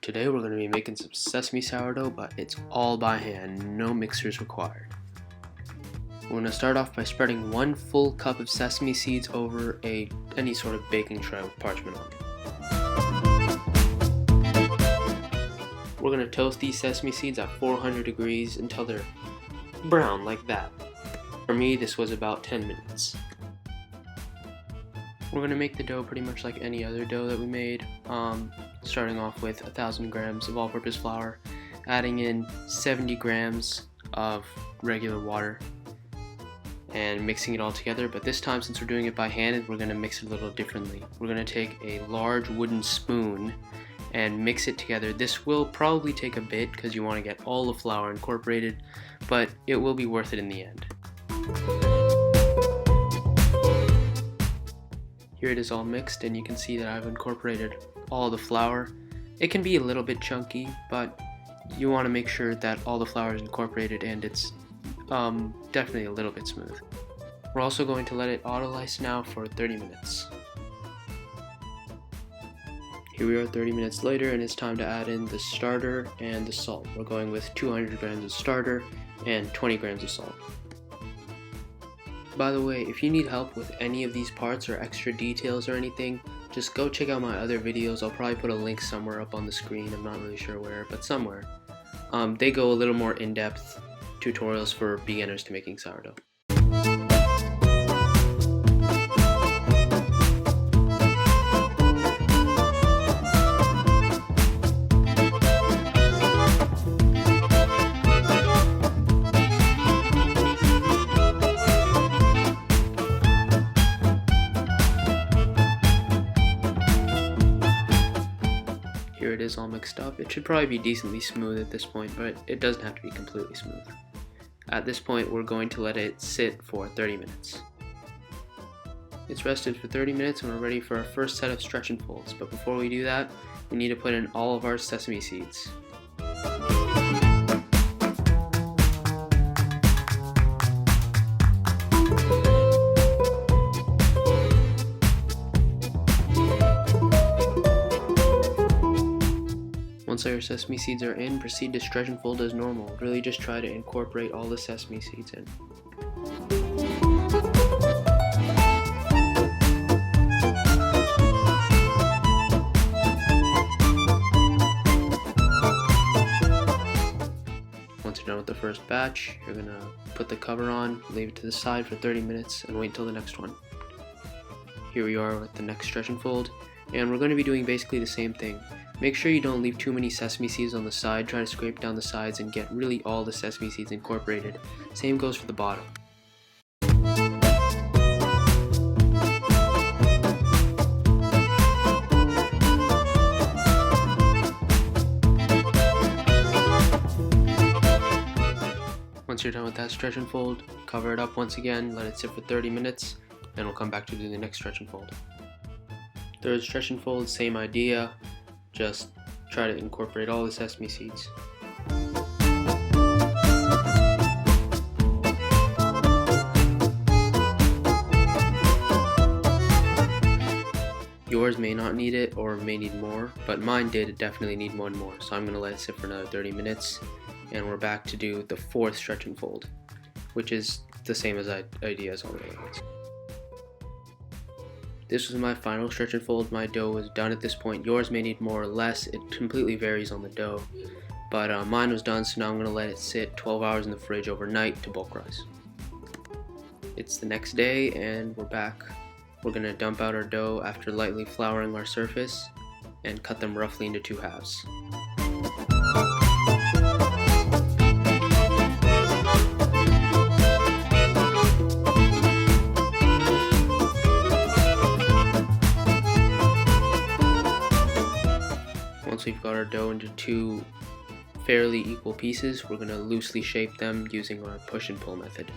Today we're going to be making some sesame sourdough, but it's all by hand, no mixers required. We're going to start off by spreading 1 full cup of sesame seeds over any sort of baking tray with parchment on it. We're going to toast these sesame seeds at 400 degrees until they're brown like that. For me, this was about 10 minutes. We're going to make the dough pretty much like any other dough that we made, starting off with 1,000 grams of all-purpose flour, adding in 70 grams of regular water, and mixing it all together. But this time, since we're doing it by hand, we're going to mix it a little differently. We're going to take a large wooden spoon and mix it together. This will probably take a bit because you want to get all the flour incorporated, but it will be worth it in the end. Here it is all mixed, and you can see that I've incorporated all the flour. It can be a little bit chunky, but you want to make sure that all the flour is incorporated and it's definitely a little bit smooth. We're also going to let it autolyse now for 30 minutes. Here we are 30 minutes later, and it's time to add in the starter and the salt. We're going with 200 grams of starter and 20 grams of salt. By the way, if you need help with any of these parts or extra details or anything, just go check out my other videos. I'll probably put a link somewhere up on the screen. I'm not really sure where, but somewhere. They go a little more in-depth tutorials for beginners to making sourdough. Here it is all mixed up. It should probably be decently smooth at this point, but it doesn't have to be completely smooth. At this point, we're going to let it sit for 30 minutes. It's rested for 30 minutes and we're ready for our first set of stretch and folds. But before we do that, we need to put in all of our sesame seeds. Once your sesame seeds are in, proceed to stretch and fold as normal. Really just try to incorporate all the sesame seeds in. Once you're done with the first batch, you're going to put the cover on, leave it to the side for 30 minutes, and wait until the next one. Here we are with the next stretch and fold, and we're going to be doing basically the same thing. Make sure you don't leave too many sesame seeds on the side. Try to scrape down the sides and get really all the sesame seeds incorporated. Same goes for the bottom. Once you're done with that stretch and fold, cover it up once again, let it sit for 30 minutes, and we'll come back to do the next stretch and fold. Third stretch and fold, same idea. Just try to incorporate all the sesame seeds. Yours may not need it or may need more, but mine did definitely need one more, so I'm going to let it sit for another 30 minutes, and we're back to do the fourth stretch and fold, which is the same idea as all the other ones. This was my final stretch and fold. My dough was done at this point. Yours may need more or less. It completely varies on the dough. But mine was done, so now I'm going to let it sit 12 hours in the fridge overnight to bulk rise. It's the next day and we're back. We're going to dump out our dough after lightly flouring our surface and cut them roughly into 2 halves. Once we've got our dough into 2 fairly equal pieces, we're going to loosely shape them using our push and pull method.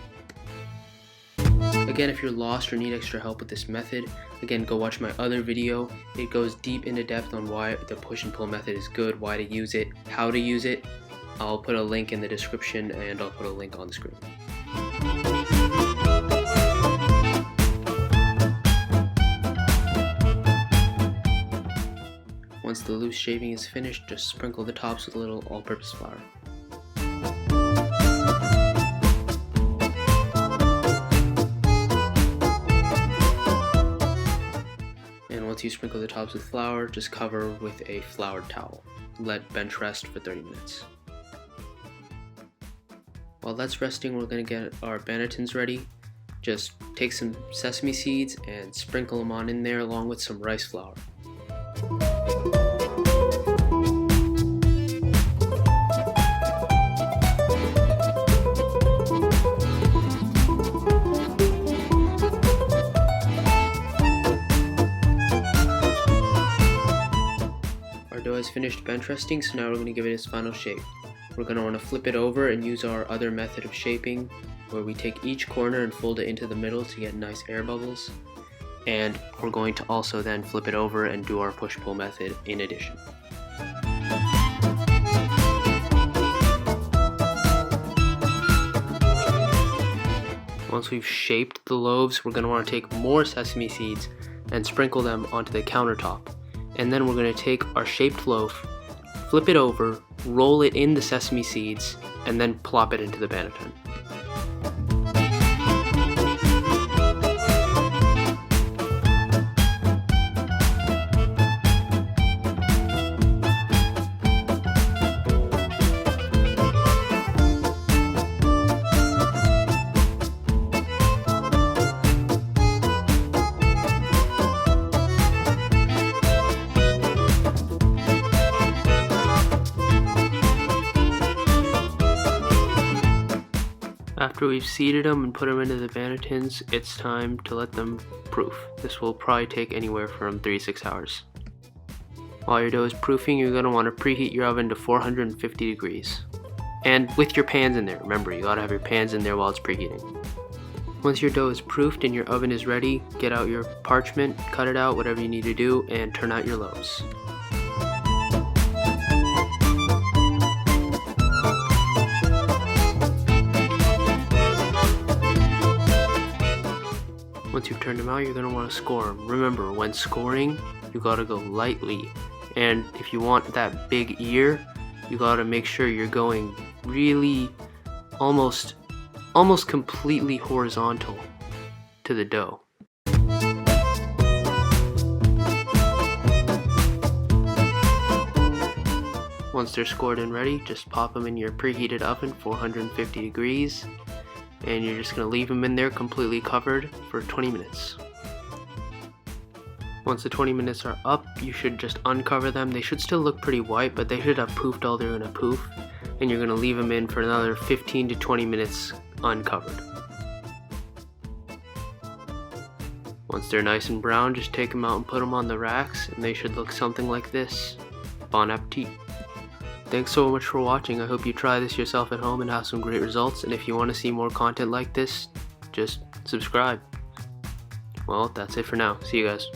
Again, if you're lost or need extra help with this method, again, go watch my other video. It goes deep into depth on why the push and pull method is good, why to use it, how to use it. I'll put a link in the description and I'll put a link on the screen. once the loose shaping is finished, just sprinkle the tops with a little all-purpose flour. And once you sprinkle the tops with flour, just cover with a floured towel. Let bench rest for 30 minutes. While that's resting, we're going to get our bannetons ready. Just take some sesame seeds and sprinkle them on in there along with some rice flour. Our dough has finished bench resting, so now we're going to give it its final shape. We're going to want to flip it over and use our other method of shaping, where we take each corner and fold it into the middle to get nice air bubbles. And we're going to also then flip it over and do our push-pull method in addition. Once we've shaped the loaves, we're going to want to take more sesame seeds and sprinkle them onto the countertop. And then we're going to take our shaped loaf, flip it over, roll it in the sesame seeds, and then plop it into the banneton. After we've seeded them and put them into the bannetons, it's time to let them proof. This will probably take anywhere from 3 to 6 hours. While your dough is proofing, you're going to want to preheat your oven to 450 degrees. And with your pans in there, remember, you gotta have your pans in there while it's preheating. Once your dough is proofed and your oven is ready, get out your parchment, cut it out, whatever you need to do, and turn out your loaves. Once you've turned them out, you're going to want to score them. Remember, when scoring, you got to go lightly. And if you want that big ear, you got to make sure you're going really almost completely horizontal to the dough. Once they're scored and ready, just pop them in your preheated oven, 450 degrees. And you're just going to leave them in there completely covered for 20 minutes. Once the 20 minutes are up, you should just uncover them. They should still look pretty white, but they should have poofed all they're going to poof. And you're going to leave them in for another 15 to 20 minutes uncovered. Once they're nice and brown, just take them out and put them on the racks, and they should look something like this. Bon appetit! Thanks so much for watching. I hope you try this yourself at home and have some great results. And if you want to see more content like this, just subscribe. Well, that's it for now. See you guys.